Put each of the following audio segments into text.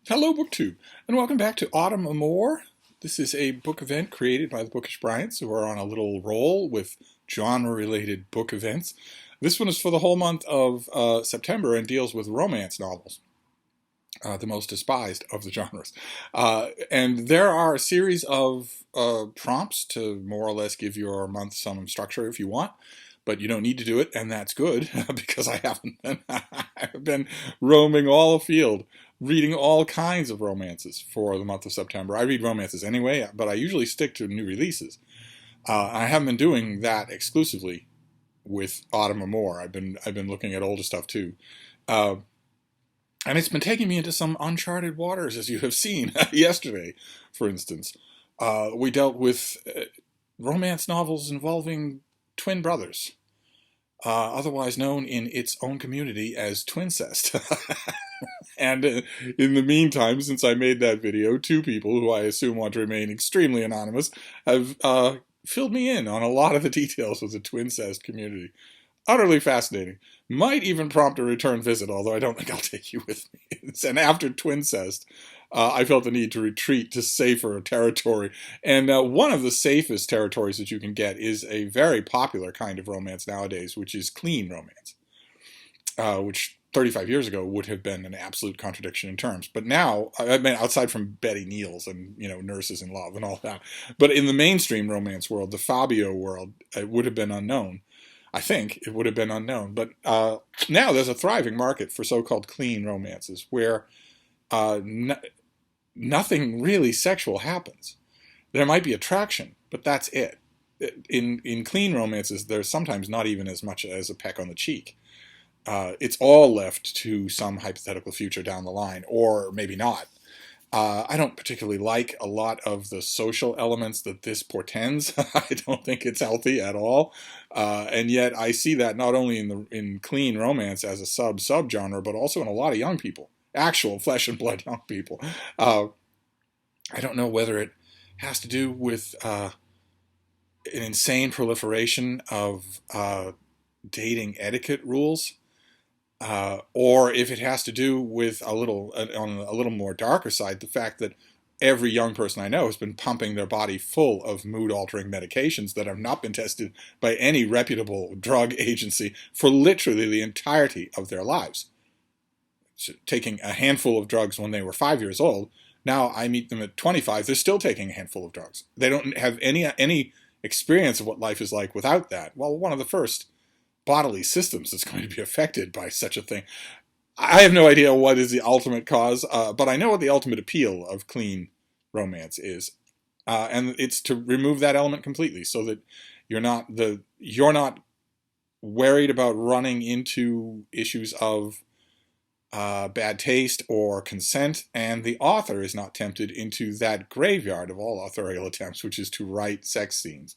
Hello, BookTube, and welcome back to Autumn Amour. This is a book event created by the Bookish Bryants, who are on a little roll with genre-related book events. This one is for the whole month of September and deals with romance novels, the most despised of the genres. And there are a series of prompts to more or less give your month some structure if you want. But you don't need to do it, and that's good, because I haven't been. I've been roaming all afield, reading all kinds of romances for the month of September. I read romances anyway, but I usually stick to new releases. I haven't been doing that exclusively with Autumn Amour. I've been looking at older stuff too. And it's been taking me into some uncharted waters, as you have seen yesterday, for instance. We dealt with romance novels involving twin brothers, otherwise known in its own community as twincest. And in the meantime, since I made that video, two people who I assume want to remain extremely anonymous have filled me in on a lot of the details of the twincest community. Utterly fascinating. Might even prompt a return visit, although I don't think I'll take you with me. And after twincest, I felt the need to retreat to safer territory. And one of the safest territories that you can get is a very popular kind of romance nowadays, which is clean romance, which 35 years ago would have been an absolute contradiction in terms. But now, I mean, outside from Betty Neals and, Nurses in Love and all that, but in the mainstream romance world, the Fabio world, it would have been unknown. I think it would have been unknown. But now there's a thriving market for so-called clean romances where nothing really sexual happens. There might be attraction, but that's it. In clean romances, there's sometimes not even as much as a peck on the cheek. It's all left to some hypothetical future down the line, or maybe not. I don't particularly like a lot of the social elements that this portends. I don't think it's healthy at all. And yet I see that not only in clean romance as a subgenre, but also in a lot of young people, actual flesh and blood young people. I don't know whether it has to do with an insane proliferation of dating etiquette rules. Or if it has to do with on a little more darker side, the fact that every young person I know has been pumping their body full of mood-altering medications that have not been tested by any reputable drug agency for literally the entirety of their lives. So taking a handful of drugs when they were 5 years old, now I meet them at 25, they're still taking a handful of drugs. They don't have any experience of what life is like without that. Well, one of the first bodily systems that's going to be affected by such a thing. I have no idea what is the ultimate cause, but I know what the ultimate appeal of clean romance is, and it's to remove that element completely, so that you're not worried about running into issues of bad taste or consent, and the author is not tempted into that graveyard of all authorial attempts, which is to write sex scenes.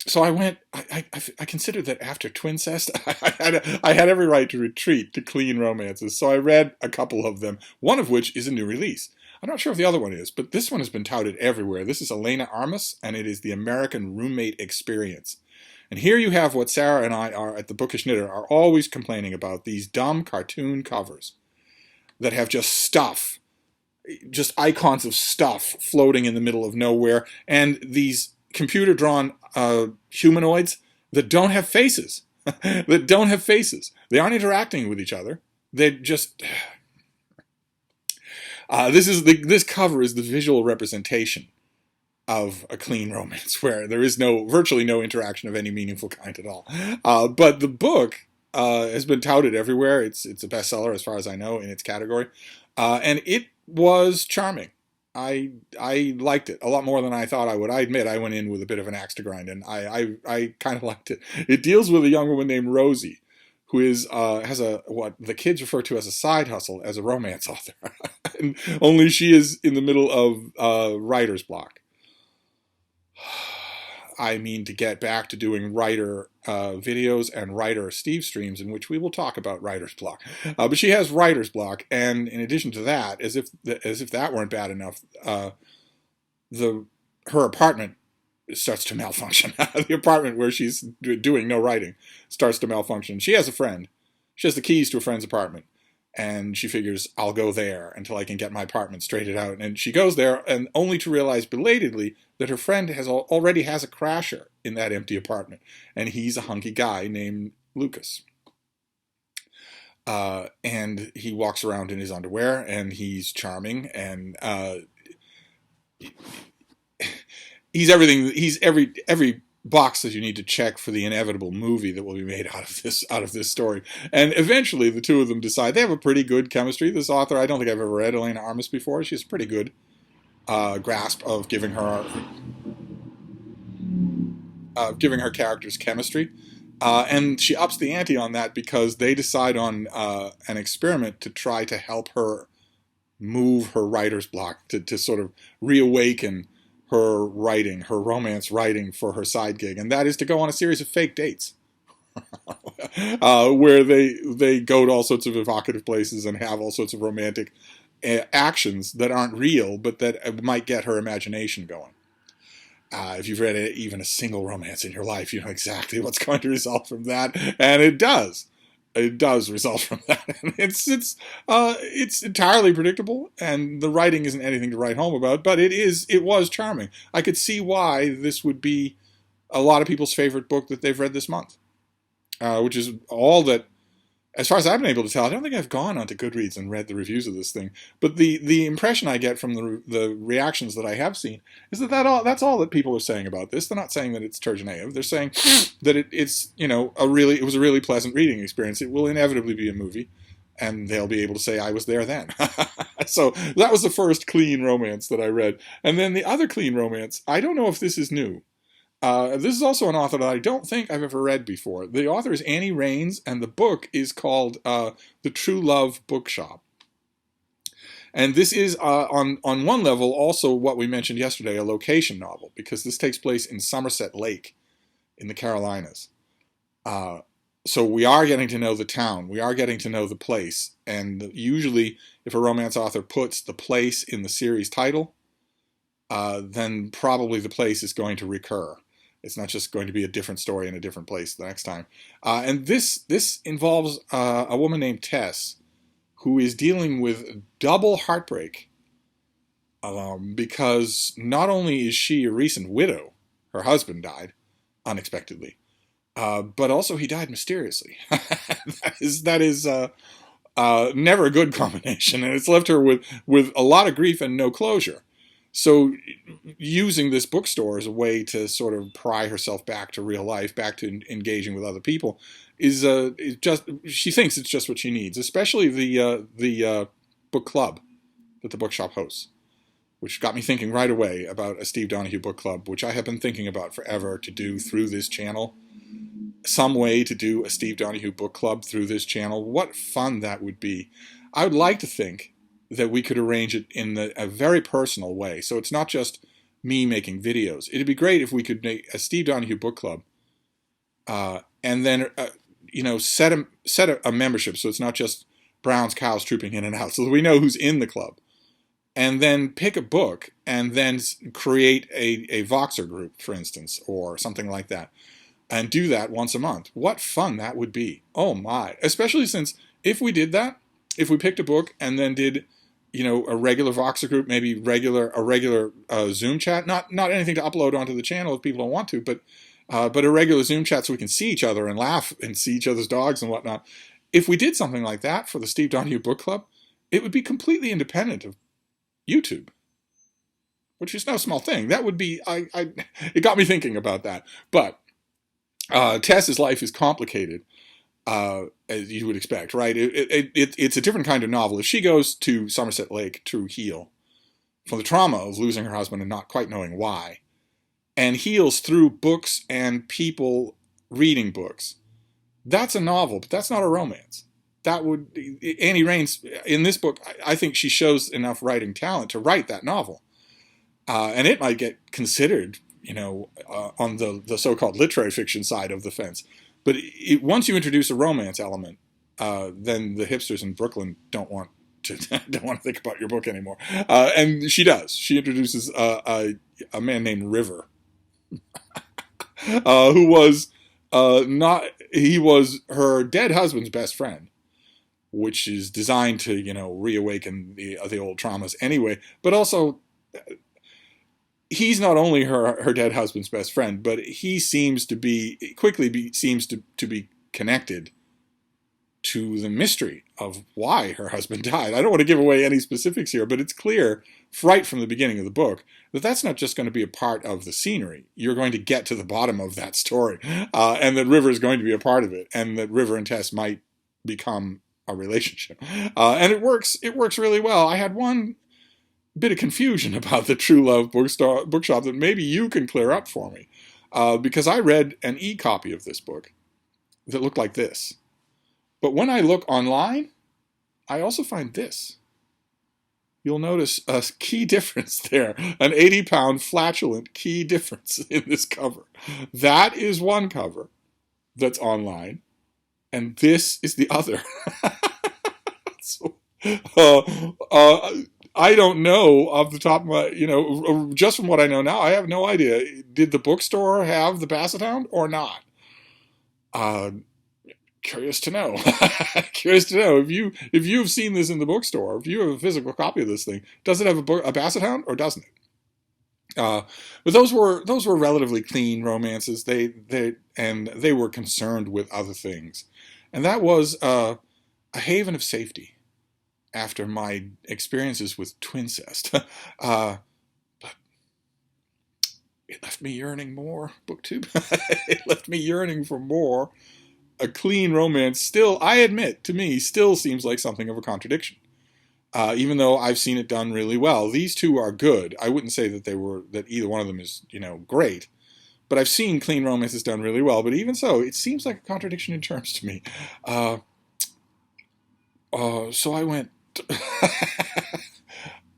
So I considered that after twincest, I had every right to retreat to clean romances. So I read a couple of them, one of which is a new release. I'm not sure if the other one is, but this one has been touted everywhere. This is Elena Armas, and it is The American Roommate Experience. And here you have what Sarah and I are at the Bookish Knitter are always complaining about, these dumb cartoon covers that have just stuff, just icons of stuff floating in the middle of nowhere, and these computer-drawn humanoids that don't have faces. That don't have faces. They aren't interacting with each other. They just... this cover is the visual representation of a clean romance where there is virtually no interaction of any meaningful kind at all. But the book has been touted everywhere. It's a bestseller as far as I know in its category. And it was charming. I liked it a lot more than I thought I would. I admit I went in with a bit of an axe to grind, and I kind of liked it. It deals with a young woman named Rosie, who has what the kids refer to as a side hustle as a romance author. And only she is in the middle of writer's block. I mean, to get back to doing writer videos and writer Steve streams, in which we will talk about writer's block. But she has writer's block, and in addition to that, as if that weren't bad enough, her apartment starts to malfunction. The apartment where she's doing no writing starts to malfunction. She has a friend. She has the keys to a friend's apartment. And she figures, I'll go there until I can get my apartment straightened out. And she goes there, and only to realize belatedly that her friend already has a crasher in that empty apartment. And he's a hunky guy named Lucas. And he walks around in his underwear, and he's charming, and he's everything. He's every box that you need to check for the inevitable movie that will be made out of this story. And eventually, the two of them decide they have a pretty good chemistry. This author, I don't think I've ever read Elena Armas before. She has a pretty good grasp of giving her characters chemistry. And she ups the ante on that because they decide on an experiment to try to help her move her writer's block, to sort of reawaken her writing, her romance writing for her side gig. And that is to go on a series of fake dates where they go to all sorts of evocative places and have all sorts of romantic actions that aren't real, but that might get her imagination going. If you've read even a single romance in your life, you know exactly what's going to result from that, and it does. It does result from that. And it's entirely predictable, and the writing isn't anything to write home about. But it was charming. I could see why this would be a lot of people's favorite book that they've read this month, which is all that. As far as I've been able to tell, I don't think I've gone onto Goodreads and read the reviews of this thing. But the impression I get from the reactions that I have seen is that's all that people are saying about this. They're not saying that it's turgenev. They're saying that it's it was a really pleasant reading experience. It will inevitably be a movie, and they'll be able to say I was there then. So that was the first clean romance that I read, and then the other clean romance. I don't know if this is new. This is also an author that I don't think I've ever read before. The author is Annie Raines, and the book is called The True Love Bookshop. And this is, on one level, also what we mentioned yesterday, a location novel, because this takes place in Somerset Lake in the Carolinas. So we are getting to know the town. We are getting to know the place. And usually, if a romance author puts the place in the series title, then probably the place is going to recur. It's not just going to be a different story in a different place the next time. And this involves a woman named Tess, who is dealing with double heartbreak because not only is she a recent widow, her husband died unexpectedly, but also he died mysteriously. that is never a good combination, and it's left her with a lot of grief and no closure. So using this bookstore as a way to sort of pry herself back to real life, back to engaging with other people, is just, she thinks it's just what she needs, especially the book club that the Bookshop hosts, which got me thinking right away about a Steve Donoghue book club, which I have been thinking about forever to do through this channel. Some way to do a Steve Donoghue book club through this channel. What fun that would be. I would like to think that we could arrange it in a very personal way. So it's not just me making videos. It'd be great if we could make a Steve Donoghue book club and then, set a membership so it's not just Brown's cows trooping in and out, so that we know who's in the club. And then pick a book and then create a Voxer group, for instance, or something like that. And do that once a month. What fun that would be. Oh my. Especially since if we did that, if we picked a book and then did, a regular Voxer group, maybe a regular Zoom chat, not anything to upload onto the channel if people don't want to, but a regular Zoom chat so we can see each other and laugh and see each other's dogs and whatnot. If we did something like that for the Steve Donoghue Book Club, it would be completely independent of YouTube, which is no small thing. That would be, it got me thinking about that. But Tess's life is complicated. As you would expect, right? It's a different kind of novel. If she goes to Somerset Lake to heal from the trauma of losing her husband and not quite knowing why, and heals through books and people reading books, that's a novel, but that's not a romance. Annie Raines, in this book, I think she shows enough writing talent to write that novel. And it might get considered, on the so-called literary fiction side of the fence. But once you introduce a romance element, then the hipsters in Brooklyn don't want to think about your book anymore. And she does. She introduces a man named River, who was he was her dead husband's best friend, which is designed to, reawaken the old traumas anyway. But also, he's not only her dead husband's best friend, but he seems to be seems to be connected to the mystery of why her husband died. I don't want to give away any specifics here, but it's clear right from the beginning of the book that that's not just going to be a part of the scenery. You're going to get to the bottom of that story, and that River is going to be a part of it, and that River and Tess might become a relationship. And it works really well. I had one bit of confusion about the True Love Bookshop that maybe you can clear up for me, because I read an e-copy of this book that looked like this. But when I look online, I also find this. You'll notice a key difference there, an 80-pound flatulent key difference in this cover. That is one cover that's online, and this is the other. So, I don't know off the top of my, just from what I know now, I have no idea. Did the bookstore have the Basset Hound or not? Curious to know. Curious to know if you've seen this in the bookstore, if you have a physical copy of this thing, does it have a Basset Hound or doesn't it? But those were relatively clean romances. They were concerned with other things, and that was a haven of safety after my experiences with twincest. But it left me yearning more. BookTube. It left me yearning for more. A clean romance still, I admit, to me, still seems like something of a contradiction. Even though I've seen it done really well. These two are good. I wouldn't say that either one of them is, great. But I've seen clean romances done really well. But even so, it seems like a contradiction in terms to me. So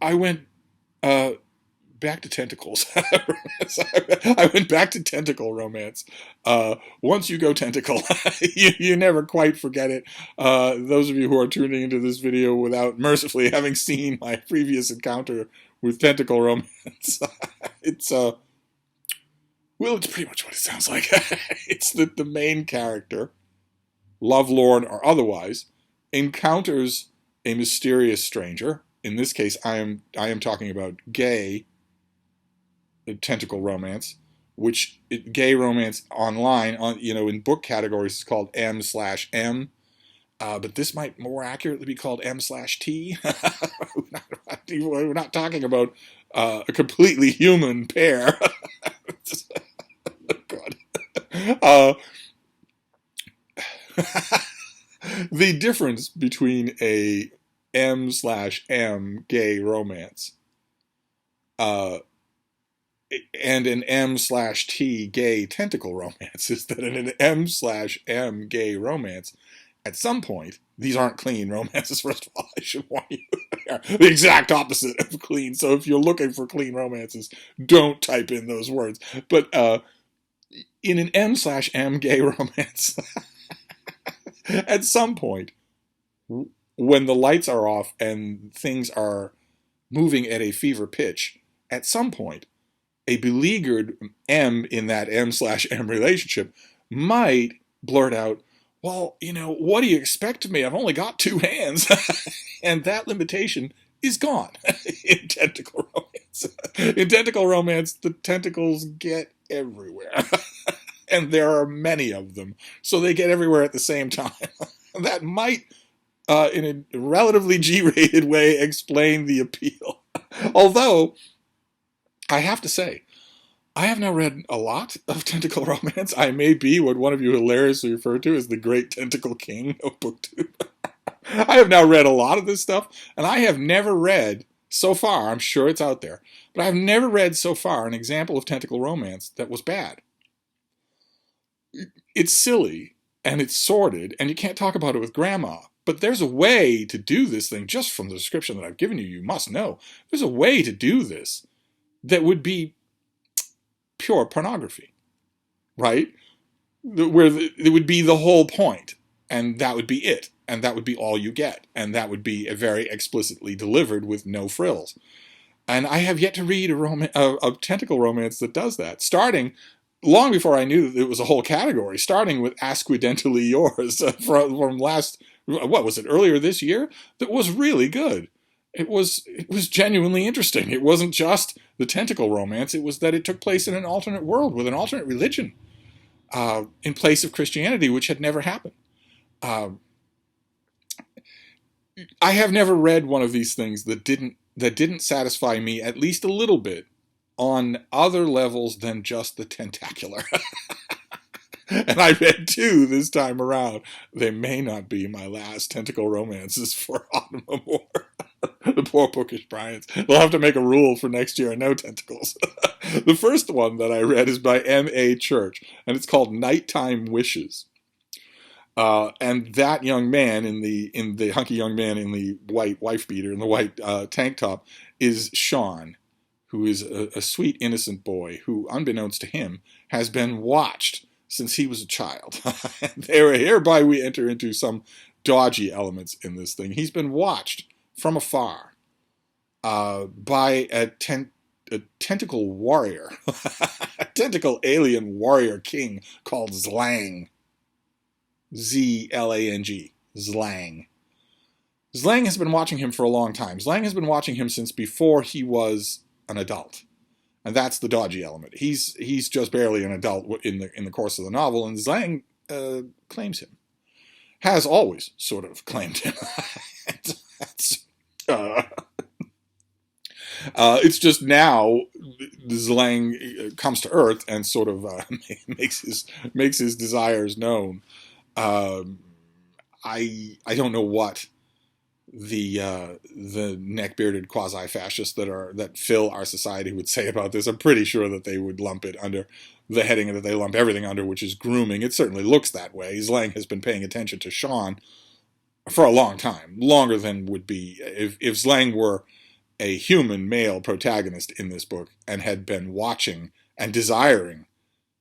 I went back to tentacles. I went back to tentacle romance. Once you go tentacle, you never quite forget it. Those of you who are tuning into this video without mercifully having seen my previous encounter with tentacle romance, it's pretty much what it sounds like. It's that the main character, lovelorn or otherwise, encounters a mysterious stranger. In this case, I am talking about gay tentacle romance, which gay romance online in book categories is called M/M, but this might more accurately be called M/T. We're not talking about a completely human pair. God. The difference between a M/M gay romance and an M/T gay tentacle romance is that in an M/M gay romance, at some point, these aren't clean romances, first of all, I should warn you. The exact opposite of clean. So if you're looking for clean romances, don't type in those words. But in an M/M gay romance, at some point, when the lights are off and things are moving at a fever pitch, at some point, a beleaguered M in that M/M relationship might blurt out, well, what do you expect of me? I've only got two hands. And that limitation is gone in tentacle romance. In tentacle romance, the tentacles get everywhere. And there are many of them. So they get everywhere at the same time. That might, in a relatively G-rated way, explain the appeal. Although, I have to say, I have now read a lot of tentacle romance. I may be what one of you hilariously referred to as the great tentacle king of BookTube. I have now read a lot of this stuff, and I have never read, so far, I'm sure it's out there, but I've never read so far an example of tentacle romance that was bad. It's silly, and it's sordid, and you can't talk about it with grandma. But there's a way to do this thing, just from the description that I've given you must know. There's a way to do this that would be pure pornography, right? Where it would be the whole point, and that would be it, and that would be all you get, and that would be very explicitly delivered with no frills. And I have yet to read a tentacle romance that does that, starting long before I knew that it was a whole category, starting with Asquidentally Yours from last what was it, earlier this year, that was really good. It was genuinely interesting. It wasn't just the tentacle romance. It was that it took place in an alternate world with an alternate religion in place of Christianity, which had never happened. I have never read one of these things that didn't satisfy me at least a little bit on other levels than just the tentacular. And I read two this time around. They may not be my last tentacle romances for Autumn Amour. The poor bookish Bryants. They'll have to make a rule for next year, no tentacles. The first one that I read is by M.A. Church, and it's called Nighttime Wishes. And that young man in the hunky young man in the white wife beater and the white tank top is Sean, who is a sweet innocent boy who, unbeknownst to him, has been watched since he was a child. Hereby we enter into some dodgy elements in this thing. He's been watched from afar by a tentacle warrior, a tentacle alien warrior king called Zlang. Z-L-A-N-G. Zlang. Zlang has been watching him for a long time. Zlang has been watching him since before he was an adult. And that's the dodgy element. He's just barely an adult in the course of the novel, and Zlang claims him. Has always sort of claimed him. It's just now Zlang comes to Earth and sort of makes his desires known. I don't know what the neck-bearded quasi-fascists that fill our society would say about this. I'm pretty sure that they would lump it under the heading that they lump everything under, which is grooming. It certainly looks that way. Zlang has been paying attention to Sean for a long time, longer than would be if Zlang were a human male protagonist in this book and had been watching and desiring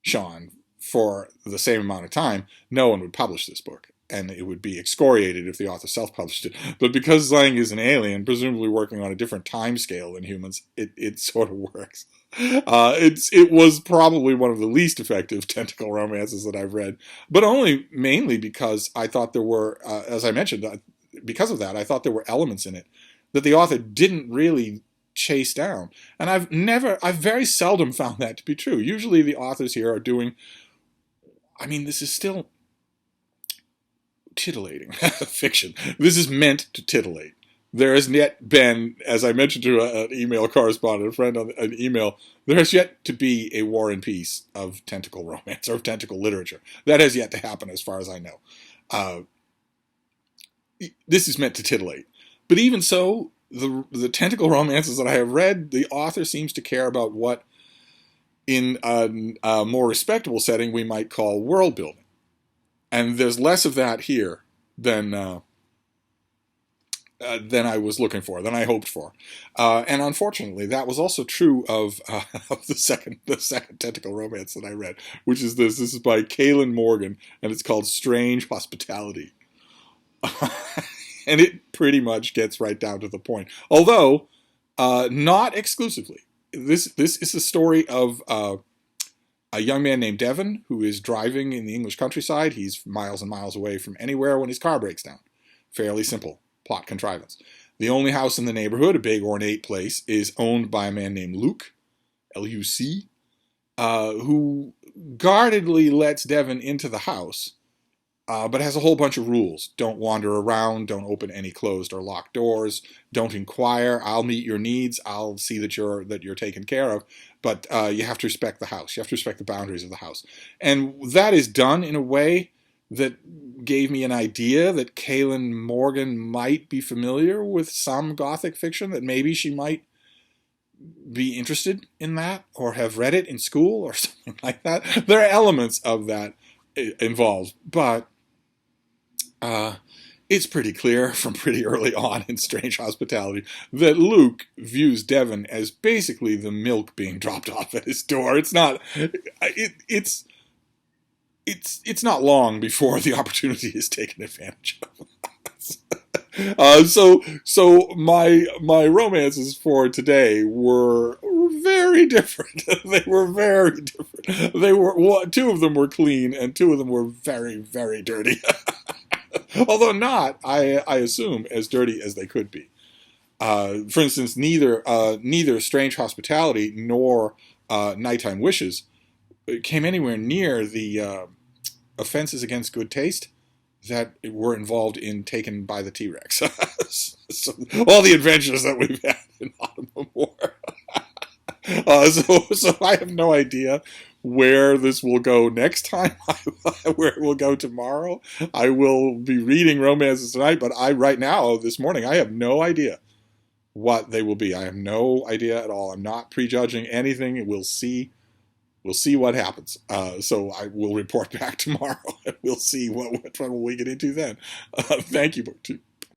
Sean for the same amount of time. No one would publish this book, and it would be excoriated if the author self-published it. But because Zlang is an alien, presumably working on a different time scale than humans, it sort of works. It was probably one of the least effective tentacle romances that I've read, but only mainly because I thought there were, as I mentioned, because of that, I thought there were elements in it that the author didn't really chase down. And I've very seldom found that to be true. Usually the authors here are doing, I mean, this is still titillating fiction. This is meant to titillate. There has yet been, as I mentioned to an email correspondent, a friend on an email, there has yet to be a War and Peace of tentacle romance or of tentacle literature. That has yet to happen as far as I know. This is meant to titillate. But even so, the tentacle romances that I have read, the author seems to care about what, in a more respectable setting, we might call world building. And there's less of that here than I was looking for, than I hoped for. And unfortunately, that was also true of the second tentacle romance that I read, which is this. This is by Kaylin Morgan, and it's called Strange Hospitality. And it pretty much gets right down to the point. Although, not exclusively. This is the story of a young man named Devon who is driving in the English countryside. He's miles and miles away from anywhere when his car breaks down. Fairly simple plot contrivance. The only house in the neighborhood, a big ornate place, is owned by a man named Luke, L-U-C, who guardedly lets Devon into the house, but has a whole bunch of rules. Don't wander around, don't open any closed or locked doors, don't inquire. I'll meet your needs, I'll see that you're taken care of, but you have to respect the house. You have to respect the boundaries of the house. And that is done in a way that gave me an idea that Kaylin Morgan might be familiar with some Gothic fiction, that maybe she might be interested in that or have read it in school or something like that. There are elements of that involved, but it's pretty clear from pretty early on in Strange Hospitality that Luke views Devon as basically the milk being dropped off at his door. It's not not long before the opportunity is taken advantage of. So my romances for today were very different. They were very different. Two of them were clean, and two of them were very, very dirty. Although not, I assume, as dirty as they could be. For instance, neither Strange Hospitality nor Nighttime Wishes came anywhere near the offenses against good taste that were involved in Taken by the T-Rex. So, all the adventures that we've had in Autumn Amour. So I have no idea where this will go next time, where it will go tomorrow. I will be reading romances tonight, but right now, this morning, I have no idea what they will be. I have no idea at all. I'm not prejudging anything. We'll see. We'll see what happens. So I will report back tomorrow, and we'll see what trouble we get into then. Thank you, BookTube.